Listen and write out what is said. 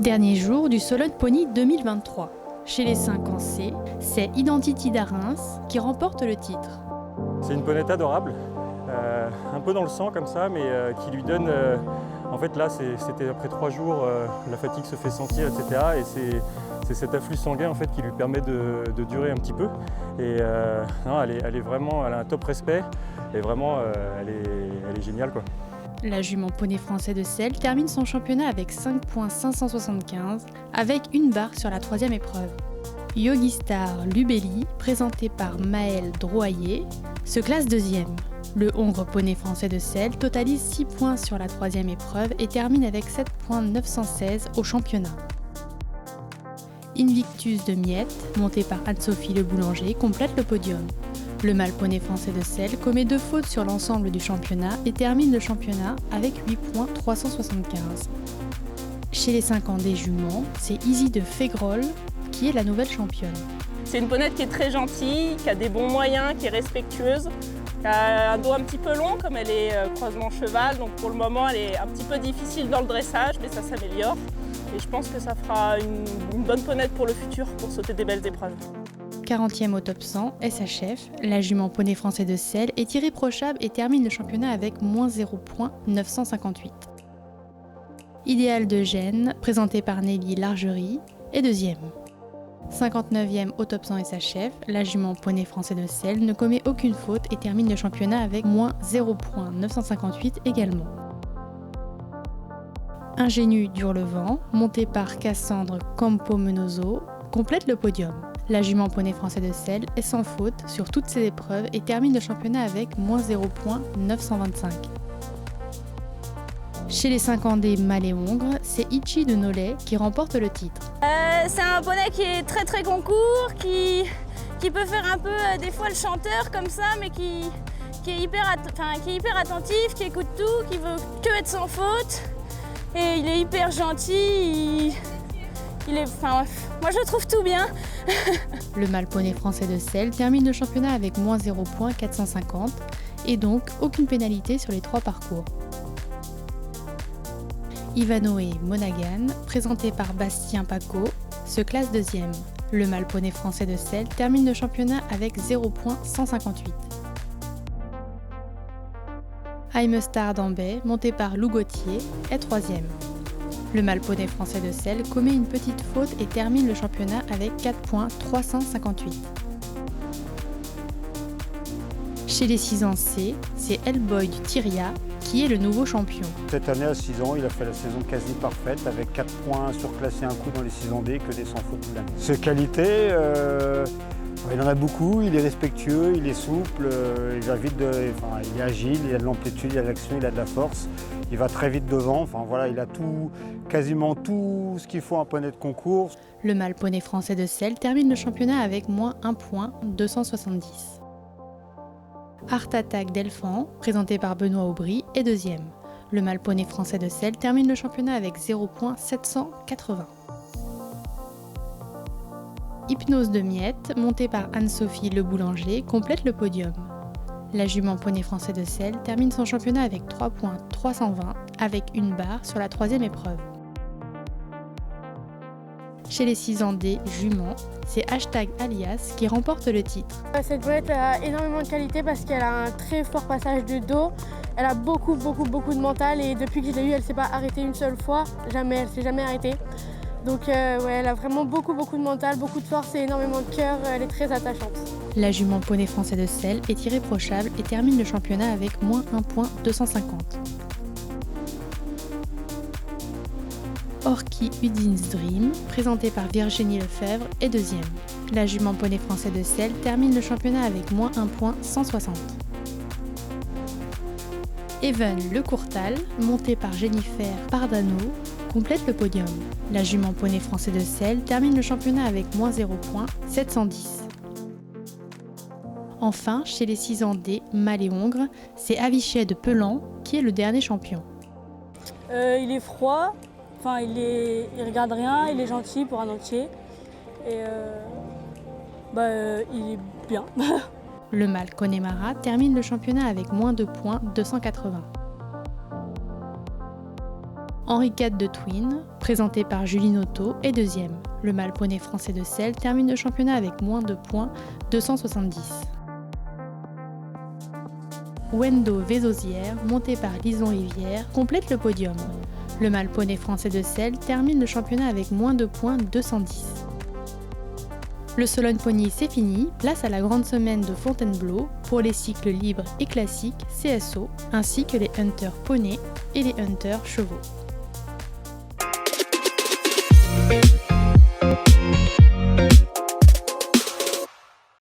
Dernier jour du Solon Pony 2023. Chez les 5 ans C, c'est Identity d'Arins qui remporte le titre. C'est une ponette adorable, un peu dans le sang comme ça, mais qui lui donne... en fait là, c'était après 3 jours, la fatigue se fait sentir, etc. Et c'est cet afflux sanguin en fait, qui lui permet de durer un petit peu. Et non, elle a un top respect et vraiment, elle est géniale, quoi. La jument poney français de Celle termine son championnat avec 5,575 avec une barre sur la 3e épreuve. Yogi Star Lubelli, présenté par Maël Drouaillet, se classe 2e. Le hongre poney français de Celle totalise 6 points sur la 3e épreuve et termine avec 7,916 au championnat. Invictus de Miette, monté par Anne-Sophie Le Boulanger, complète le podium. Le mâle poney français de Celle commet 2 fautes sur l'ensemble du championnat et termine le championnat avec 8,375. Chez les 5 ans des juments, c'est Easy de Fégrol qui est la nouvelle championne. C'est une ponette qui est très gentille, qui a des bons moyens, qui est respectueuse, qui a un dos un petit peu long comme elle est croisement cheval, donc pour le moment elle est un petit peu difficile dans le dressage, mais ça s'améliore. Et je pense que ça fera une bonne ponette pour le futur, pour sauter des belles épreuves. 40e au top 100, SHF, la jument poney français de Celle est irréprochable et termine le championnat avec -0,958. Idéal de Gênes, présenté par Nelly Largerie, est 2e. 59e au top 100 SHF, la jument poney français de Celle ne commet aucune faute et termine le championnat avec -0,958 également. Ingénu d'Hurlevent, monté par Cassandre Campomenoso, complète le podium. La jument poney français de Celle est sans faute sur toutes ses épreuves et termine le championnat avec -0,925. Chez les 5 ans des mâles et hongres, c'est Ichi de Nolay qui remporte le titre. C'est un poney qui est très concours, qui peut faire un peu des fois le chanteur comme ça, mais qui est hyper attentif, qui écoute tout, qui veut que être sans faute. Et il est hyper gentil, moi je trouve tout bien. Le mâle poney français de Celle termine le championnat avec -0,450 et donc aucune pénalité sur les 3 parcours. Ivanoé Monaghan, présenté par Bastien Paco, se classe 2e. Le mâle poney français de Celle termine le championnat avec 0,158. I'm a Star d'Ambay, monté par Lou Gauthier, est 3e. Le mâle poney français de Celle commet une petite faute et termine le championnat avec 4,358. Chez les 6 ans C, c'est Hellboy du Tyria qui est le nouveau champion. Cette année à 6 ans, il a fait la saison quasi parfaite avec 4 points surclassés un coup dans les 6 ans D que des sans faute toute l'année. Ses qualités, il en a beaucoup, il est respectueux, il est souple, il est agile, il a de l'amplitude, il a de l'action, il a de la force. Il va très vite devant, il a quasiment tout ce qu'il faut à un poney de concours. Le mâle poney français de Celle termine le championnat avec -1,270. Art Attack d'Elfant, présenté par Benoît Aubry, est 2e. Le mâle poney français de Celle termine le championnat avec 0,780. Hypnose de Miette, montée par Anne-Sophie Le Boulanger, complète le podium. La jument poney français de Celle termine son championnat avec 3,320 avec une barre sur la 3e épreuve. Chez les 6 ans des juments, c'est #alias qui remporte le titre. Cette ponette a énormément de qualité parce qu'elle a un très fort passage de dos. Elle a beaucoup de mental et depuis que je l'ai eue, elle ne s'est pas arrêtée une seule fois. Jamais, elle ne s'est jamais arrêtée. Donc elle a vraiment beaucoup de mental, beaucoup de force et énormément de cœur. Elle est très attachante. La jument poney français de Celle est irréprochable et termine le championnat avec -1,250. Orky Udin's Dream, présenté par Virginie Lefebvre, est 2e. La jument poney français de Celle termine le championnat avec -1,160. Even Le Courtal, monté par Jennifer Pardano, complète le podium. La jument poney français de Celle termine le championnat avec -0,710. Enfin, chez les 6 ans des mâles et hongres, c'est Avichet de Pelan qui est le dernier champion. Il est froid, il regarde rien, il est gentil pour un entier. Et il est bien. Le mâle Connemara termine le championnat avec -2,280. Henri IV de Twin, présenté par Julie Noto, est deuxième. Le mâle poney français de Celle termine le championnat avec moins de points, 270. Wendo Vézosière, monté par Lison Rivière, complète le podium. Le mâle poney français de Celle termine le championnat avec moins de points, 210. Le Sologne Pony c'est fini, place à la grande semaine de Fontainebleau pour les cycles libres et classiques CSO, ainsi que les hunters poney et les hunters chevaux.